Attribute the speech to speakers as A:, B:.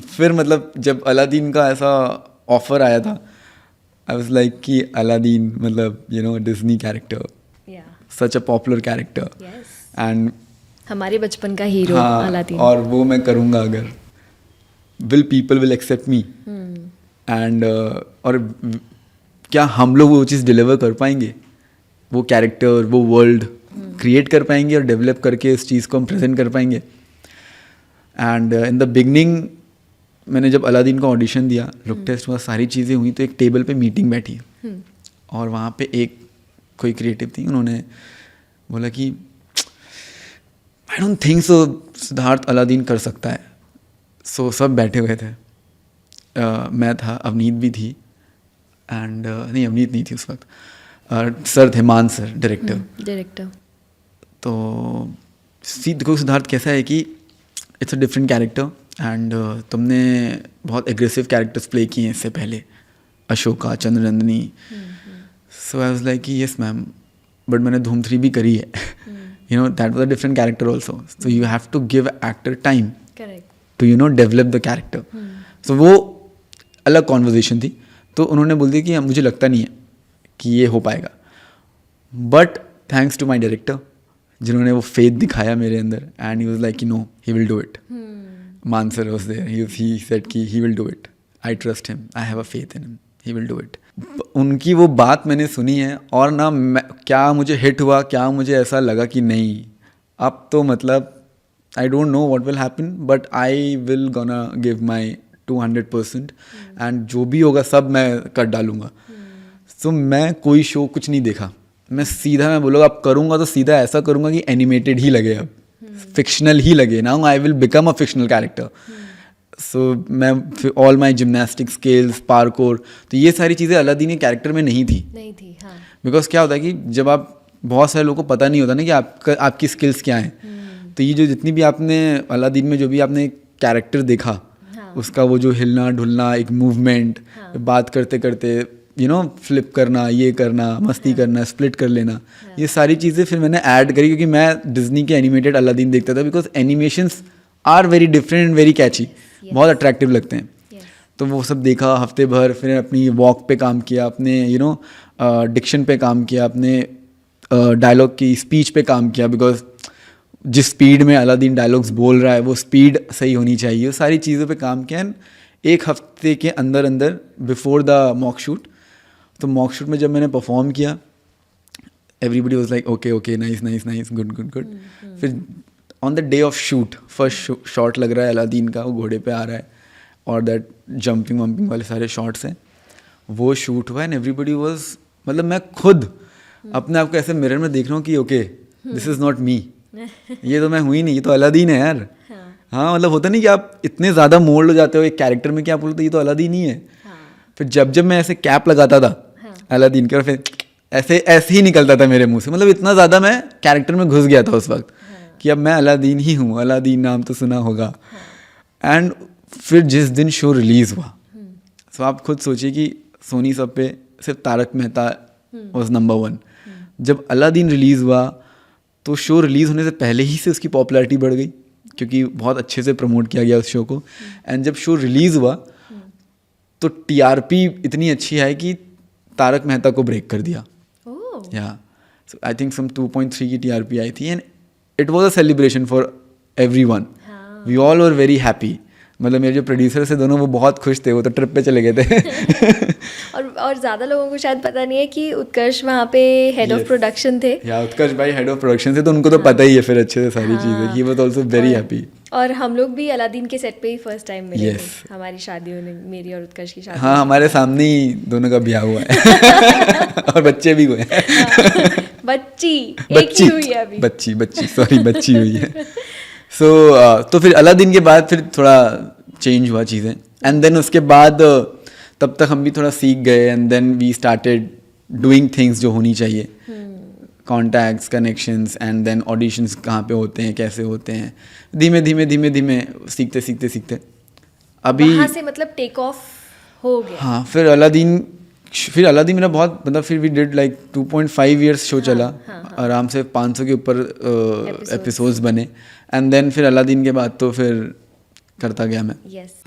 A: फिर मतलब जब अलादीन का ऐसा ऑफर आया था, आई वाज लाइक कि अलादीन मतलब you know Disney character, such a popular character, and
B: हमारे बचपन का हीरो
A: हाँ,
B: अलादीन।
A: और वो मैं करूँगा अगर people will accept me, and और क्या हम लोग वो चीज़ डिलीवर कर पाएंगे, वो कैरेक्टर, वो वर्ल्ड क्रिएट कर पाएंगे और डेवलप करके इस चीज़ को हम प्रेजेंट कर पाएंगे। एंड इन द बिगनिंग मैंने जब अलादीन का ऑडिशन दिया, लुक टेस्ट हुआ, सारी चीज़ें हुई, तो एक टेबल पे मीटिंग बैठी और वहाँ पे एक कोई क्रिएटिव थी, उन्होंने बोला कि I don't think so Siddharth Aladdin कर सकता है। सो सब बैठे हुए थे, मैं था, अवनीत भी थी, एंड नहीं अवनीत नहीं थी उस वक्त, सर थे, मान सर डायरेक्टर। तो देखो सिद्धार्थ कैसा है कि it's a different character, and तुमने बहुत एग्रेसिव कैरेक्टर्स प्ले किए हैं इससे पहले, Ashoka, Chandranandini. So I was like कि यस मैम, बट मैंने धूम 3 भी करी है, you know that was a different character also, so you have to give actor time to you know develop the character. So वो अलग कॉन्वर्जेशन थी। तो उन्होंने बोल दिया कि मुझे लगता नहीं है कि ये हो पाएगा, but thanks to my director जिन्होंने वो फेथ दिखाया मेरे अंदर, एंड ही वाज लाइक कि no he will do it. Maan sir was there, he said कि he will do it, I trust him, I have a faith in him, he will do it. उनकी वो बात मैंने सुनी है, और ना क्या मुझे हिट हुआ, क्या मुझे ऐसा लगा कि नहीं अब तो मतलब I don't know what will happen, but I will gonna give my 200%, and जो भी होगा सब मैं कर डालूंगा। सो मैं कोई शो कुछ नहीं देखा, मैं सीधा, मैं बोलूँगा अब करूँगा तो सीधा ऐसा करूँगा कि एनिमेटेड ही लगे, अब फिक्शनल ही लगे ना, I will become a fictional character. So मैं all my gymnastic skills, parkour, तो ये सारी चीज़ें अलादीन के कैरेक्टर में नहीं थी।
B: हाँ।
A: बिकॉज क्या होता है कि जब आप, बहुत सारे लोगों को पता नहीं होता ना कि आपकी स्किल्स क्या हैं, तो ये जो जितनी भी आपने अलादीन में जो भी आपने कैरेक्टर देखा, उसका वो जो हिलना ढुलना, एक मूवमेंट, बात करते करते यू नो फ्लिप करना, ये करना, मस्ती करना, स्प्लिट कर लेना, ये सारी चीज़ें फिर मैंने ऐड करी, क्योंकि मैं डिज्नी के एनिमेटेड अलादीन देखता था, because animations are very different and very catchy, बहुत अट्रैक्टिव लगते हैं। तो वो सब देखा हफ्ते भर, फिर अपनी वॉक पे काम किया, अपने यू नो डिक्शन पे काम किया, अपने डायलॉग की स्पीच पे काम किया, बिकॉज जिस स्पीड में अलादीन डायलॉग्स बोल रहा है वो स्पीड सही होनी चाहिए, सारी चीज़ों पे काम किया। एक हफ्ते के अंदर अंदर बिफोर द मॉक शूट, तो मॉक शूट में जब मैंने परफॉर्म किया, everybody was like okay okay, nice nice nice, good good good. फिर on the day of shoot first shot लग रहा है अलादीन का, वो घोड़े पे आ रहा है और दैट जंपिंग वम्पिंग वाले सारे शॉट्स हैं, वो शूट हुआ, एंड एवरीबडी वाज, मतलब मैं खुद अपने आप को ऐसे मिरर में देख रहा हूँ कि okay this is not me, ये तो मैं हुई नहीं, ये तो अलादीन है यार। हाँ मतलब होता नहीं कि आप इतने ज़्यादा मोल्ड हो जाते हो एक कैरेक्टर में कि आप बोलते हो ये तो अलादीन ही है। फिर जब मैं ऐसे कैप लगाता था अलादीन के, और फिर ऐसे ही निकलता था मेरे मुंह से, मतलब इतना ज़्यादा मैं कैरेक्टर में घुस गया था उस वक्त कि अब मैं अलादीन ही हूँ, अलादीन नाम तो सुना होगा। एंड फिर जिस दिन शो रिलीज़ हुआ, तो आप खुद सोचिए कि सोनी सब पे सिर्फ तारक मेहता वॉज नंबर 1। जब अलादीन रिलीज़ हुआ तो शो रिलीज़ होने से पहले ही से उसकी पॉपुलैरिटी बढ़ गई, क्योंकि बहुत अच्छे से प्रमोट किया गया उस शो को। एंड जब शो रिलीज़ हुआ तो टीआरपी इतनी अच्छी है कि तारक मेहता को ब्रेक कर दिया। या सो आई थिंक सम 2.3 की टीआरपी आई थी, and it was a celebration for everyone, we all were very happy. मतलब मेरे जो प्रोड्यूसर से दोनों, वो बहुत खुश थे, वो तो ट्रिप पे चले गए थे।
B: और ज़्यादा लोगों को शायद पता नहीं है कि उत्कर्ष वहाँ पे हेड ऑफ प्रोडक्शन थे।
A: या उत्कर्ष भाई हेड ऑफ प्रोडक्शन थे, तो उनको तो पता ही है फिर अच्छे से सारी चीज़ें, he was also very happy.
B: और हम लोग भी अलादीन के सेट पे ही फर्स्ट टाइम मिले थे, हमारी शादी होने, मेरी और उत्कर्ष की शादी।
A: हाँ, हमारे सामने ही दोनों का ब्याह हुआ है और बच्चे भी हुए हैं।
B: बच्ची एक ही हुई है अभी,
A: बच्ची हुई है। सो तो फिर अलादीन के बाद फिर थोड़ा चेंज हुआ चीज़ें, एंड देन उसके बाद तब तक हम भी थोड़ा सीख गए, and then we started doing things जो होनी चाहिए, contacts, connections, and then auditions कहाँ पे होते हैं, कैसे होते हैं, धीमे धीमे सीखते अभी
B: वहाँ से मतलब टेक ऑफ हो गया।
A: हाँ, फिर अलादीन मेरा बहुत, मतलब फिर we did like 2.5 years show चला, आराम से 500 के ऊपर एपिसोड्स बने, एंड देन फिर अलादीन के बाद तो फिर करता गया मैं।
B: यस